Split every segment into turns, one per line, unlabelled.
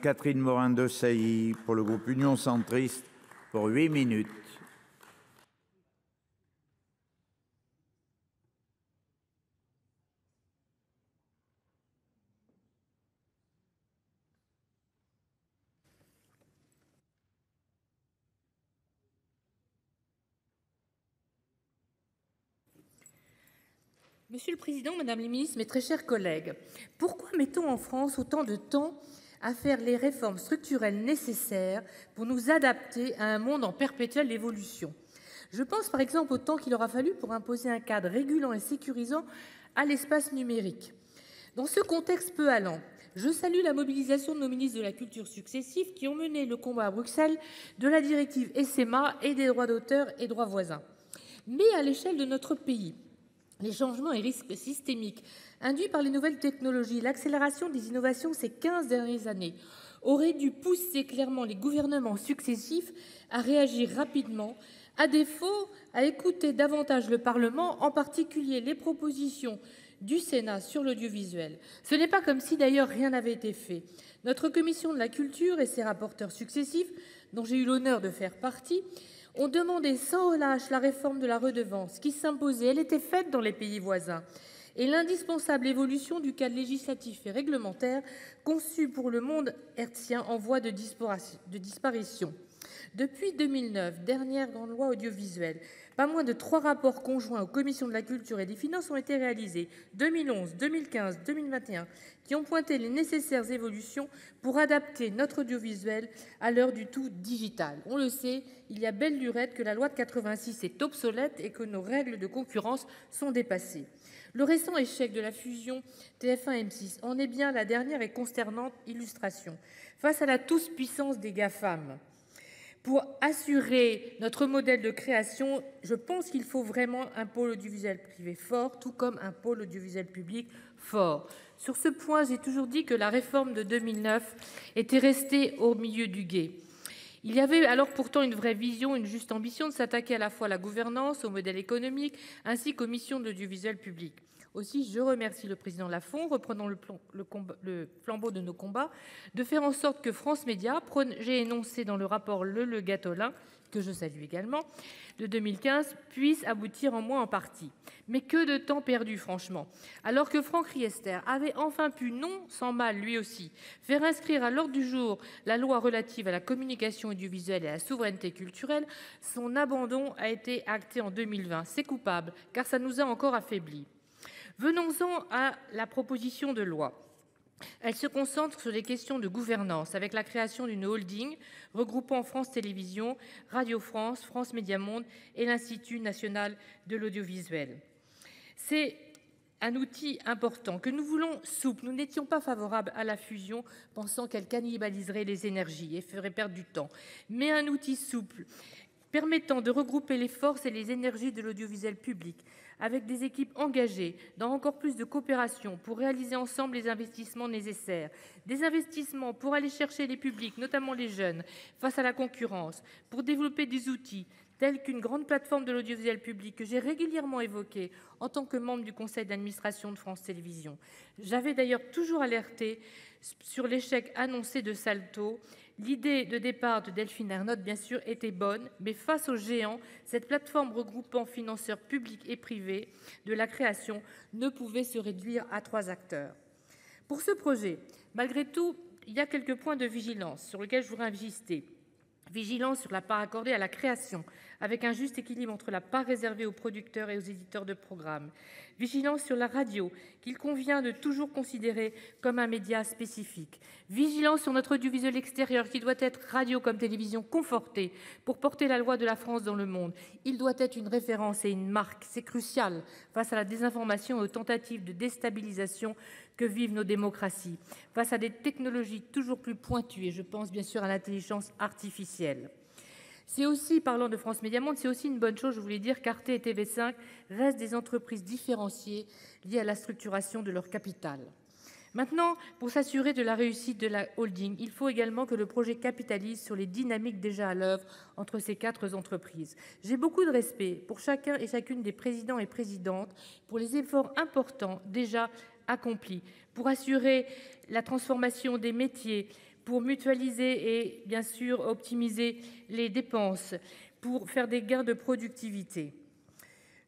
Catherine Morin-Desailly pour le groupe Union centriste pour 8 minutes.
Monsieur le Président, Madame la Ministre, mes très chers collègues, pourquoi mettons en France autant de temps à faire les réformes structurelles nécessaires pour nous adapter à un monde en perpétuelle évolution? Je pense par exemple au temps qu'il aura fallu pour imposer un cadre régulant et sécurisant à l'espace numérique. Dans ce contexte peu allant, je salue la mobilisation de nos ministres de la Culture successifs qui ont mené le combat à Bruxelles de la directive SMA et des droits d'auteur et droits voisins. Mais à l'échelle de notre pays, les changements et risques systémiques induits par les nouvelles technologies, l'accélération des innovations ces 15 dernières années auraient dû pousser clairement les gouvernements successifs à réagir rapidement, à défaut à écouter davantage le Parlement, en particulier les propositions du Sénat sur l'audiovisuel. Ce n'est pas comme si d'ailleurs rien n'avait été fait. Notre commission de la culture et ses rapporteurs successifs, dont j'ai eu l'honneur de faire partie, ont demandé sans relâche la réforme de la redevance qui s'imposait. Elle était faite dans les pays voisins. Et l'indispensable évolution du cadre législatif et réglementaire conçu pour le monde hertzien en voie de disparition. Depuis 2009, dernière grande loi audiovisuelle, pas moins de 3 rapports conjoints aux commissions de la culture et des finances ont été réalisés, 2011, 2015, 2021, qui ont pointé les nécessaires évolutions pour adapter notre audiovisuel à l'heure du tout digital. On le sait, il y a belle lurette que la loi de 86 est obsolète et que nos règles de concurrence sont dépassées. Le récent échec de la fusion TF1-M6 en est bien la dernière et consternante illustration. Face à la tous-puissance des GAFAM, pour assurer notre modèle de création, je pense qu'il faut vraiment un pôle audiovisuel privé fort, tout comme un pôle audiovisuel public fort. Sur ce point, j'ai toujours dit que la réforme de 2009 était restée au milieu du gué. Il y avait alors pourtant une vraie vision, une juste ambition de s'attaquer à la fois à la gouvernance, au modèle économique, ainsi qu'aux missions de l'audiovisuel public. Aussi, je remercie le président Lafon, reprenant le flambeau de nos combats, de faire en sorte que France Médias, projet énoncé dans le rapport Le Gatolin, que je salue également, de 2015, puisse aboutir en moins en partie. Mais que de temps perdu, franchement. Alors que Franck Riester avait enfin pu, non sans mal lui aussi, faire inscrire à l'ordre du jour la loi relative à la communication audiovisuelle et à la souveraineté culturelle, son abandon a été acté en 2020. C'est coupable, car ça nous a encore affaiblis. Venons-en à la proposition de loi. Elle se concentre sur les questions de gouvernance avec la création d'une holding regroupant France Télévisions, Radio France, France Médias Monde et l'Institut national de l'audiovisuel. C'est un outil important que nous voulons souple. Nous n'étions pas favorables à la fusion, pensant qu'elle cannibaliserait les énergies et ferait perdre du temps. Mais un outil souple permettant de regrouper les forces et les énergies de l'audiovisuel public, avec des équipes engagées dans encore plus de coopération pour réaliser ensemble les investissements nécessaires. Des investissements pour aller chercher les publics, notamment les jeunes, face à la concurrence, pour développer des outils tels qu'une grande plateforme de l'audiovisuel public que j'ai régulièrement évoquée en tant que membre du conseil d'administration de France Télévisions. J'avais d'ailleurs toujours alerté sur l'échec annoncé de Salto. L'idée de départ de Delphine Ernotte, bien sûr, était bonne, mais face aux géants, cette plateforme regroupant financeurs publics et privés de la création ne pouvait se réduire à 3 acteurs. Pour ce projet, malgré tout, il y a quelques points de vigilance sur lesquels je voudrais insister. Vigilance sur la part accordée à la création, avec un juste équilibre entre la part réservée aux producteurs et aux éditeurs de programmes. Vigilance sur la radio, qu'il convient de toujours considérer comme un média spécifique. Vigilance sur notre audiovisuel extérieur, qui doit être radio comme télévision confortée pour porter la loi de la France dans le monde. Il doit être une référence et une marque. C'est crucial face à la désinformation et aux tentatives de déstabilisation que vivent nos démocraties, face à des technologies toujours plus pointues, et je pense bien sûr à l'intelligence artificielle. C'est aussi, parlant de France Médias Monde, c'est aussi une bonne chose, je voulais dire, qu'Arte et TV5 restent des entreprises différenciées liées à la structuration de leur capital. Maintenant, pour s'assurer de la réussite de la holding, il faut également que le projet capitalise sur les dynamiques déjà à l'œuvre entre ces 4 entreprises. J'ai beaucoup de respect pour chacun et chacune des présidents et présidentes pour les efforts importants déjà accomplis pour assurer la transformation des métiers, pour mutualiser et bien sûr optimiser les dépenses, pour faire des gains de productivité.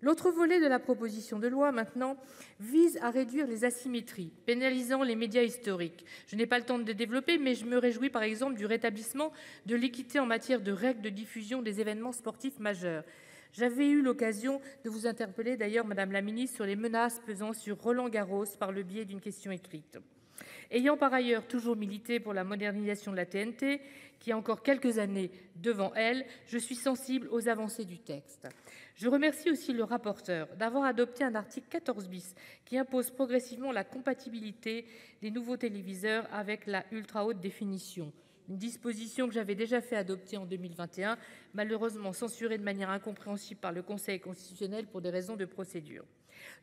L'autre volet de la proposition de loi, maintenant, vise à réduire les asymétries, pénalisant les médias historiques. Je n'ai pas le temps de développer, mais je me réjouis par exemple du rétablissement de l'équité en matière de règles de diffusion des événements sportifs majeurs. J'avais eu l'occasion de vous interpeller d'ailleurs, Madame la Ministre, sur les menaces pesant sur Roland-Garros par le biais d'une question écrite. Ayant par ailleurs toujours milité pour la modernisation de la TNT, qui a encore quelques années devant elle, je suis sensible aux avancées du texte. Je remercie aussi le rapporteur d'avoir adopté un article 14 bis qui impose progressivement la compatibilité des nouveaux téléviseurs avec la ultra haute définition. Une disposition que j'avais déjà fait adopter en 2021, malheureusement censurée de manière incompréhensible par le Conseil constitutionnel pour des raisons de procédure.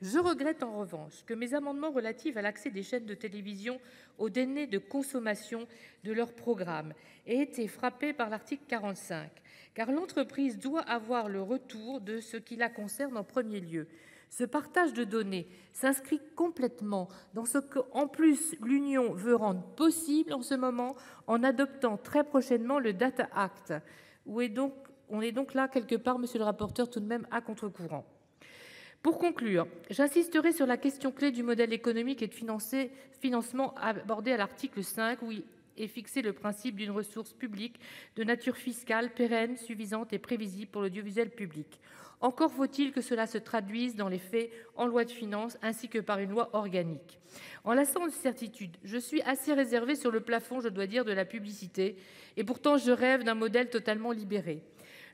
Je regrette en revanche que mes amendements relatifs à l'accès des chaînes de télévision aux données de consommation de leurs programmes aient été frappés par l'article 45, car l'entreprise doit avoir le retour de ce qui la concerne en premier lieu. Ce partage de données s'inscrit complètement dans ce qu'en plus l'Union veut rendre possible en ce moment en adoptant très prochainement le Data Act. On est donc là quelque part, monsieur le rapporteur, tout de même à contre-courant. Pour conclure, j'insisterai sur la question clé du modèle économique et de financement abordé à l'article 5 où est fixé le principe d'une ressource publique de nature fiscale pérenne, suffisante et prévisible pour l'audiovisuel public. Encore faut-il que cela se traduise dans les faits en loi de finances ainsi que par une loi organique. En l'absence de certitude, je suis assez réservée sur le plafond, je dois dire, de la publicité et pourtant je rêve d'un modèle totalement libéré.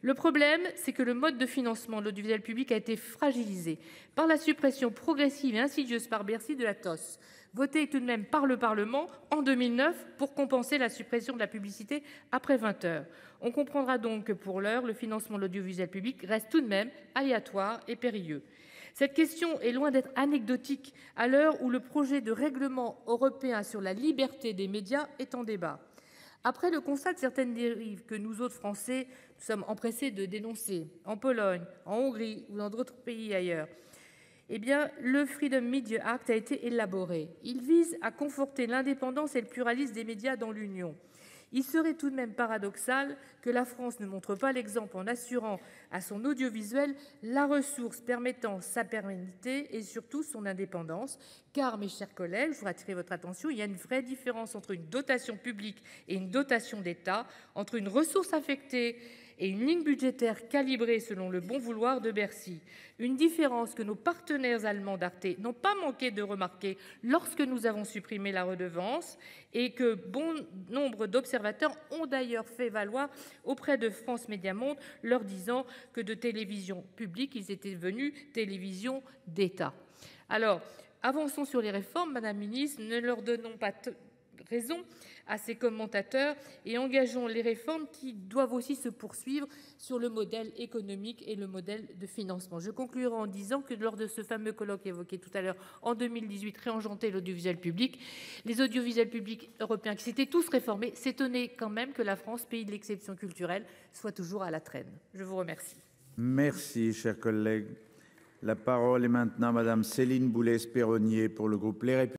Le problème, c'est que le mode de financement de l'audiovisuel public a été fragilisé par la suppression progressive et insidieuse par Bercy de la TOS, votée tout de même par le Parlement en 2009 pour compenser la suppression de la publicité après 20 heures. On comprendra donc que pour l'heure, le financement de l'audiovisuel public reste tout de même aléatoire et périlleux. Cette question est loin d'être anecdotique à l'heure où le projet de règlement européen sur la liberté des médias est en débat. Après le constat de certaines dérives que nous autres Français nous sommes empressés de dénoncer en Pologne, en Hongrie ou dans d'autres pays ailleurs, eh bien, le Freedom Media Act a été élaboré. Il vise à conforter l'indépendance et le pluralisme des médias dans l'Union. Il serait tout de même paradoxal que la France ne montre pas l'exemple en assurant à son audiovisuel la ressource permettant sa pérennité et surtout son indépendance. Car, mes chers collègues, je voudrais attirer votre attention, il y a une vraie différence entre une dotation publique et une dotation d'État, entre une ressource affectée et une ligne budgétaire calibrée selon le bon vouloir de Bercy. Une différence que nos partenaires allemands d'Arte n'ont pas manqué de remarquer lorsque nous avons supprimé la redevance et que bon nombre d'observateurs ont d'ailleurs fait valoir auprès de France Médias Monde, leur disant que de télévision publique, ils étaient devenus télévision d'État. Alors, avançons sur les réformes, Madame la Ministre, ne leur donnons pas raison à ces commentateurs et engageons les réformes qui doivent aussi se poursuivre sur le modèle économique et le modèle de financement. Je conclurai en disant que lors de ce fameux colloque évoqué tout à l'heure en 2018, réenchanter l'audiovisuel public, les audiovisuels publics européens qui s'étaient tous réformés s'étonnaient quand même que la France, pays de l'exception culturelle, soit toujours à la traîne. Je vous remercie.
Merci, cher collègue. La parole est maintenant à Madame Céline Boulay-Espéronnier pour le groupe Les Républicains.